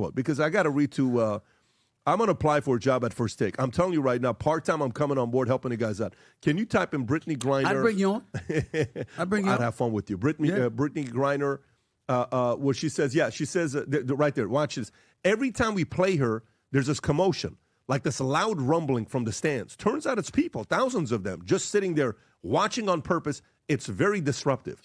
quote because I got to read to. I'm going to apply for a job at First Take. I'm telling you right now, part-time, I'm coming on board helping you guys out. Can you type in Brittany Griner? I'd bring you on. I'd have fun with you. Brittany Griner, where she says, right there, watch this. Every time we play her, there's this commotion, like this loud rumbling from the stands. Turns out it's people, thousands of them, just sitting there watching on purpose. It's very disruptive.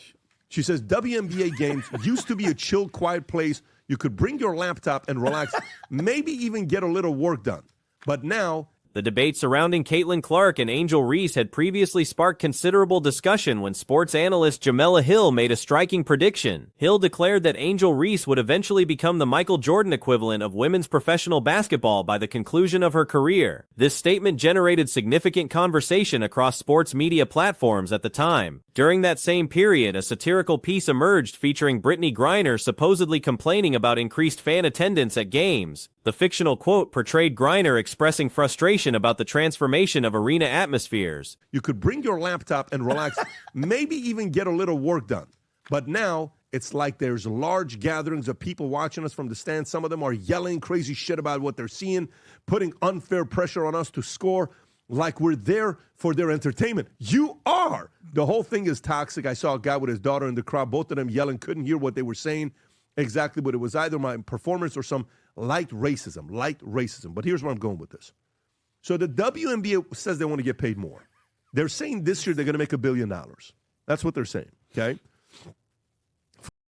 She says, WNBA games used to be a chill, quiet place. You could bring your laptop and relax, maybe even get a little work done. But now... The debate surrounding Caitlin Clark and Angel Reese had previously sparked considerable discussion when sports analyst Jamela Hill made a striking prediction. Hill declared that Angel Reese would eventually become the Michael Jordan equivalent of women's professional basketball by the conclusion of her career. This statement generated significant conversation across sports media platforms at the time. During that same period, a satirical piece emerged featuring Brittany Griner supposedly complaining about increased fan attendance at games. The fictional quote portrayed Griner expressing frustration about the transformation of arena atmospheres. You could bring your laptop and relax, maybe even get a little work done. But now it's like there's large gatherings of people watching us from the stands. Some of them are yelling crazy shit about what they're seeing, putting unfair pressure on us to score like we're there for their entertainment. You are. The whole thing is toxic. I saw a guy with his daughter in the crowd, both of them yelling, couldn't hear what they were saying exactly, but it was either my performance or some light racism. But here's where I'm going with this. So the WNBA says they want to get paid more. They're saying this year they're going to make $1 billion. That's what they're saying, okay?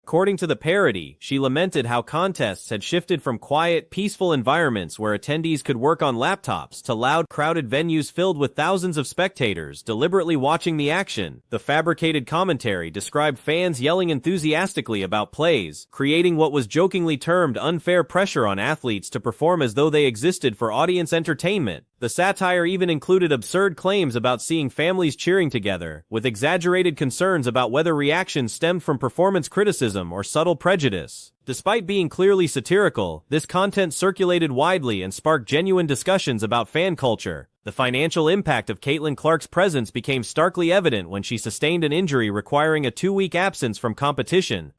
According to the parody, she lamented how contests had shifted from quiet, peaceful environments where attendees could work on laptops to loud, crowded venues filled with thousands of spectators deliberately watching the action. The fabricated commentary described fans yelling enthusiastically about plays, creating what was jokingly termed unfair pressure on athletes to perform as though they existed for audience entertainment. The satire even included absurd claims about seeing families cheering together, with exaggerated concerns about whether reactions stemmed from performance criticism or subtle prejudice. Despite being clearly satirical, this content circulated widely and sparked genuine discussions about fan culture. The financial impact of Caitlin Clark's presence became starkly evident when she sustained an injury requiring a 2-week absence from competition.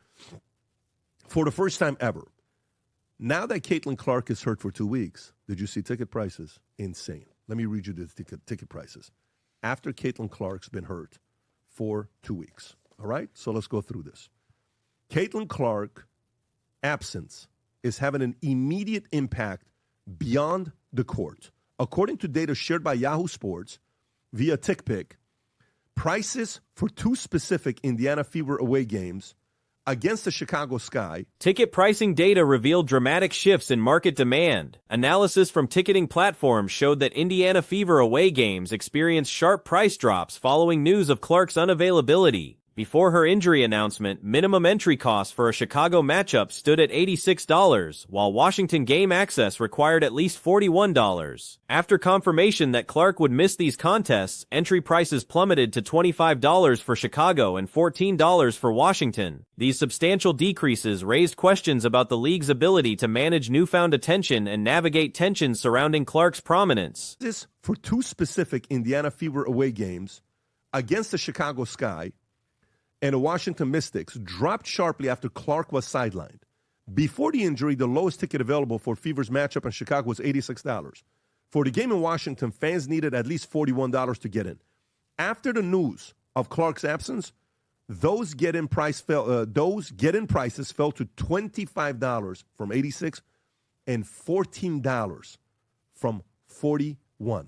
For the first time ever. Now that Caitlin Clark is hurt for 2 weeks, did you see ticket prices? Insane. Let me read you the ticket prices. After Caitlin Clark's been hurt for 2 weeks. All right? So let's go through this. Caitlin Clark absence is having an immediate impact beyond the court. According to data shared by Yahoo Sports via TickPick, prices for 2 specific Indiana Fever away games against the Chicago Sky. Ticket pricing data revealed dramatic shifts in market demand. Analysis from ticketing platforms showed that Indiana Fever away games experienced sharp price drops following news of Clark's unavailability. Before her injury announcement, minimum entry costs for a Chicago matchup stood at $86, while Washington game access required at least $41. After confirmation that Clark would miss these contests, entry prices plummeted to $25 for Chicago and $14 for Washington. These substantial decreases raised questions about the league's ability to manage newfound attention and navigate tensions surrounding Clark's prominence. This for 2 specific Indiana Fever away games against the Chicago Sky and the Washington Mystics dropped sharply after Clark was sidelined. Before the injury, the lowest ticket available for Fever's matchup in Chicago was $86. For the game in Washington, fans needed at least $41 to get in. After the news of Clark's absence, those get-in prices fell to $25 from $86 and $14 from $41.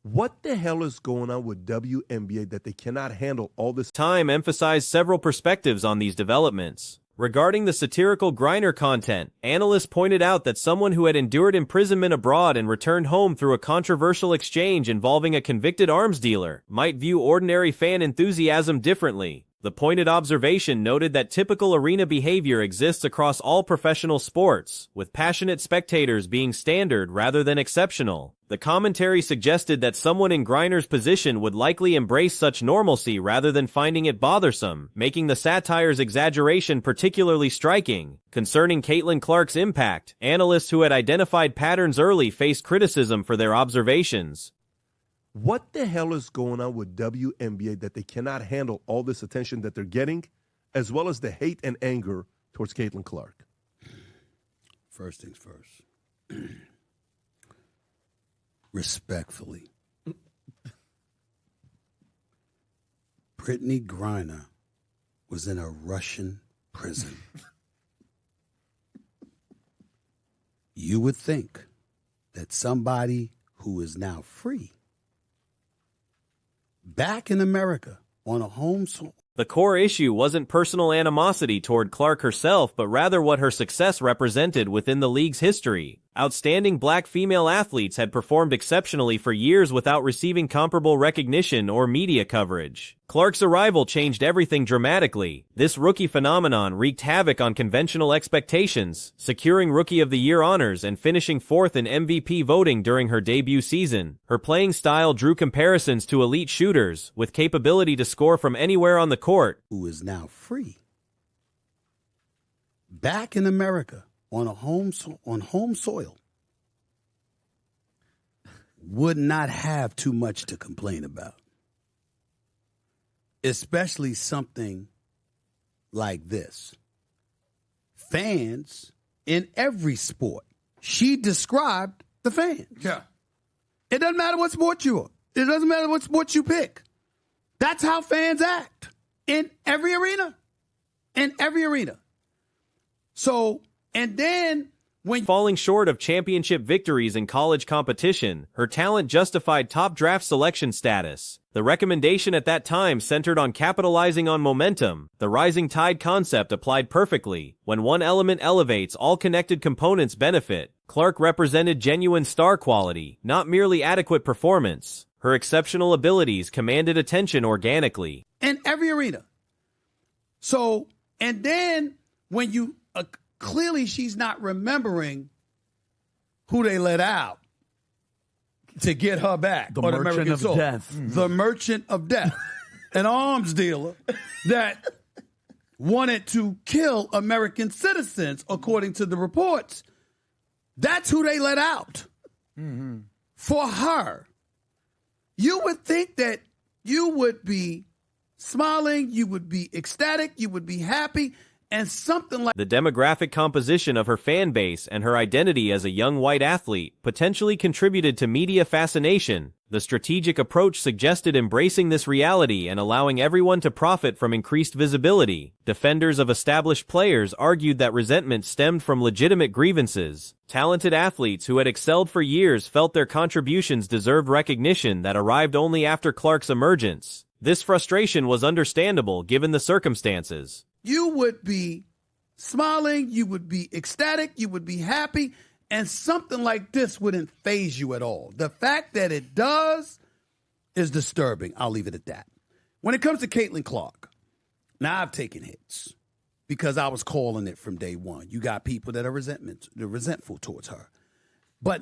What the hell is going on with WNBA that they cannot handle all this? Time emphasized several perspectives on these developments. Regarding the satirical Griner content, analysts pointed out that someone who had endured imprisonment abroad and returned home through a controversial exchange involving a convicted arms dealer might view ordinary fan enthusiasm differently. The pointed observation noted that typical arena behavior exists across all professional sports, with passionate spectators being standard rather than exceptional. The commentary suggested that someone in Griner's position would likely embrace such normalcy rather than finding it bothersome, making the satire's exaggeration particularly striking. Concerning Caitlin Clark's impact, analysts who had identified patterns early faced criticism for their observations. What the hell is going on with WNBA that they cannot handle all this attention that they're getting, as well as the hate and anger towards Caitlin Clark? first things first. Respectfully, Brittany Griner was in a Russian prison. You would think that somebody who is now free, back in America on a home soil. The core issue wasn't personal animosity toward Clark herself, but rather what her success represented within the league's history. Outstanding black female athletes had performed exceptionally for years without receiving comparable recognition or media coverage. Clark's arrival changed everything dramatically. This rookie phenomenon wreaked havoc on conventional expectations, securing Rookie of the Year honors and finishing fourth in MVP voting during her debut season. Her playing style drew comparisons to elite shooters, with capability to score from anywhere on the court. Who is now free, back in America on home soil, would not have too much to complain about. Especially something like this. Fans in every sport. She described the fans. Yeah. It doesn't matter what sport you are. It doesn't matter what sport you pick. That's how fans act in every arena. In every arena. So, and then when falling short of championship victories in college competition, her talent justified top draft selection status. The recommendation at that time centered on capitalizing on momentum. The rising tide concept applied perfectly. When one element elevates, all connected components benefit. Clark represented genuine star quality, not merely adequate performance. Her exceptional abilities commanded attention organically. in every arena. So, and then when you clearly she's not remembering who they let out to get her back. The or Merchant American of Soul. Death. The Merchant of Death. An arms dealer that wanted to kill American citizens, according to the reports. That's who they let out for her. You would think that you would be smiling, you would be ecstatic, you would be happy, and something like the demographic composition of her fan base and her identity as a young white athlete potentially contributed to media fascination. The strategic approach suggested embracing this reality and allowing everyone to profit from increased visibility. Defenders of established players argued that resentment stemmed from legitimate grievances. Talented athletes who had excelled for years felt their contributions deserved recognition that arrived only after Clark's emergence. This frustration was understandable given the circumstances. you would be smiling, you would be ecstatic, you would be happy, and something like this wouldn't faze you at all. The fact that it does is disturbing. I'll leave it at that. When it comes to Caitlin Clark, now I've taken hits because I was calling it from day one. You got people that are resentful towards her, but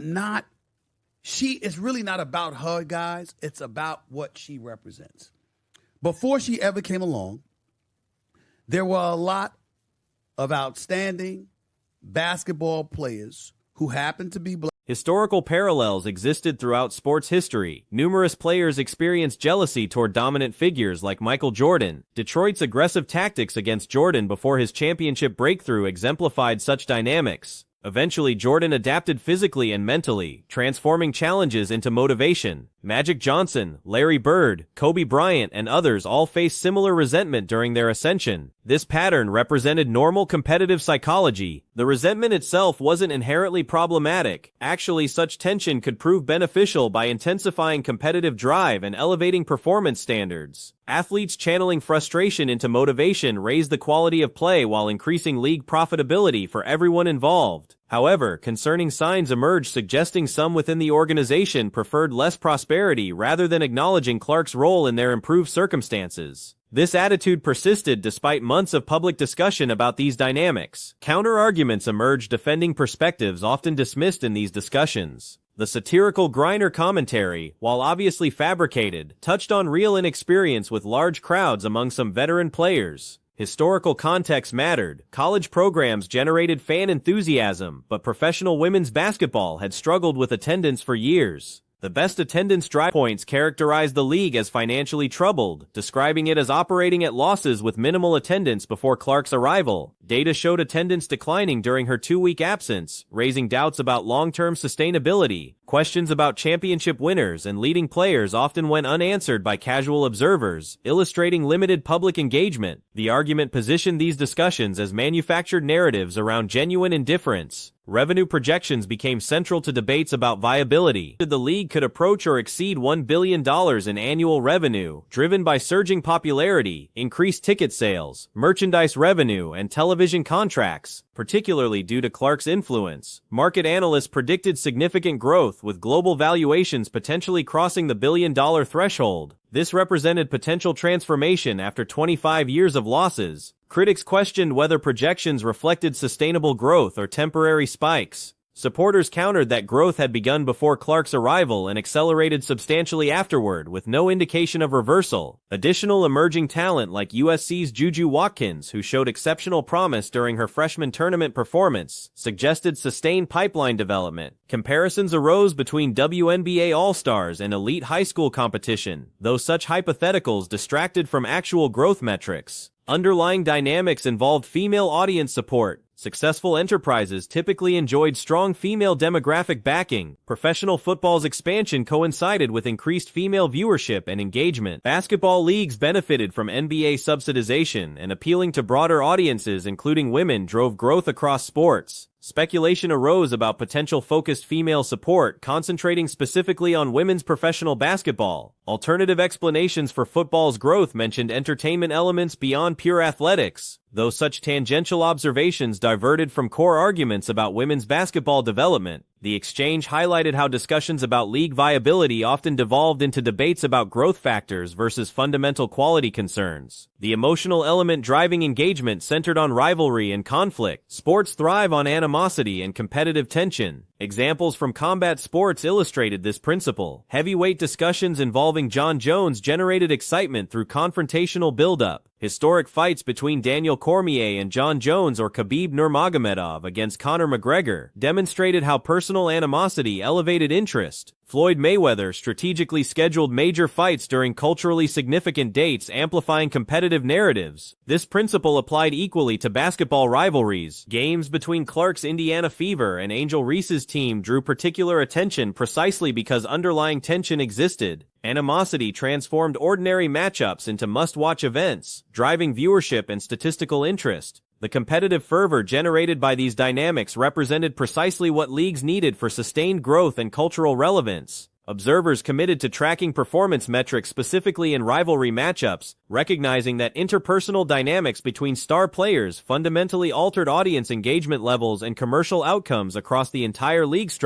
it's really not about her, guys. It's about what she represents. Before she ever came along, there were a lot of outstanding basketball players who happened to be black. Historical parallels existed throughout sports history. Numerous players experienced jealousy toward dominant figures like Michael Jordan. Detroit's aggressive tactics against Jordan before his championship breakthrough exemplified such dynamics. Eventually, Jordan adapted physically and mentally, transforming challenges into motivation. Magic Johnson, Larry Bird, Kobe Bryant, and others all faced similar resentment during their ascension. This pattern represented normal competitive psychology. The resentment itself wasn't inherently problematic. Actually, such tension could prove beneficial by intensifying competitive drive and elevating performance standards. Athletes channeling frustration into motivation raised the quality of play while increasing league profitability for everyone involved. However, concerning signs emerged suggesting some within the organization preferred less prosperity rather than acknowledging Clark's role in their improved circumstances. This attitude persisted despite months of public discussion about these dynamics. Counter-arguments emerged defending perspectives often dismissed in these discussions. The satirical Griner commentary, while obviously fabricated, touched on real inexperience with large crowds among some veteran players. Historical context mattered. College programs generated fan enthusiasm, but professional women's basketball had struggled with attendance for years. The best attendance data points characterized the league as financially troubled, describing it as operating at losses with minimal attendance before Clark's arrival. Data showed attendance declining during her 2-week absence, raising doubts about long-term sustainability. Questions about championship winners and leading players often went unanswered by casual observers, illustrating limited public engagement. The argument positioned these discussions as manufactured narratives around genuine indifference. Revenue projections became central to debates about viability. The league could approach or exceed $1 billion in annual revenue, driven by surging popularity, increased ticket sales, merchandise revenue, and television contracts, particularly due to Clark's influence. Market analysts predicted significant growth, with global valuations potentially crossing the billion-dollar threshold. This represented potential transformation after 25 years of losses. Critics questioned whether projections reflected sustainable growth or temporary spikes. Supporters countered that growth had begun before Clark's arrival and accelerated substantially afterward, with no indication of reversal. Additional emerging talent like USC's Juju Watkins, who showed exceptional promise during her freshman tournament performance, suggested sustained pipeline development. Comparisons arose between WNBA All-Stars and elite high school competition, though such hypotheticals distracted from actual growth metrics. Underlying dynamics involved female audience support. Successful enterprises typically enjoyed strong female demographic backing. Professional football's expansion coincided with increased female viewership and engagement. Basketball leagues benefited from NBA subsidization, and appealing to broader audiences, including women, drove growth across sports. Speculation arose about potential focused female support, concentrating specifically on women's professional basketball. Alternative explanations for football's growth mentioned entertainment elements beyond pure athletics, though such tangential observations diverted from core arguments about women's basketball development. The exchange highlighted how discussions about league viability often devolved into debates about growth factors versus fundamental quality concerns. The emotional element driving engagement centered on rivalry and conflict. Sports thrive on animosity and competitive tension. Examples from combat sports illustrated this principle. Heavyweight discussions involving Jon Jones generated excitement through confrontational buildup. Historic fights between Daniel Cormier and Jon Jones or Khabib Nurmagomedov against Conor McGregor demonstrated how personal animosity elevated interest. Floyd Mayweather strategically scheduled major fights during culturally significant dates, amplifying competitive narratives. This principle applied equally to basketball rivalries. Games between Clark's Indiana Fever and Angel Reese's team drew particular attention precisely because underlying tension existed. Animosity transformed ordinary matchups into must-watch events, driving viewership and statistical interest. The competitive fervor generated by these dynamics represented precisely what leagues needed for sustained growth and cultural relevance. Observers committed to tracking performance metrics specifically in rivalry matchups, recognizing that interpersonal dynamics between star players fundamentally altered audience engagement levels and commercial outcomes across the entire league structure.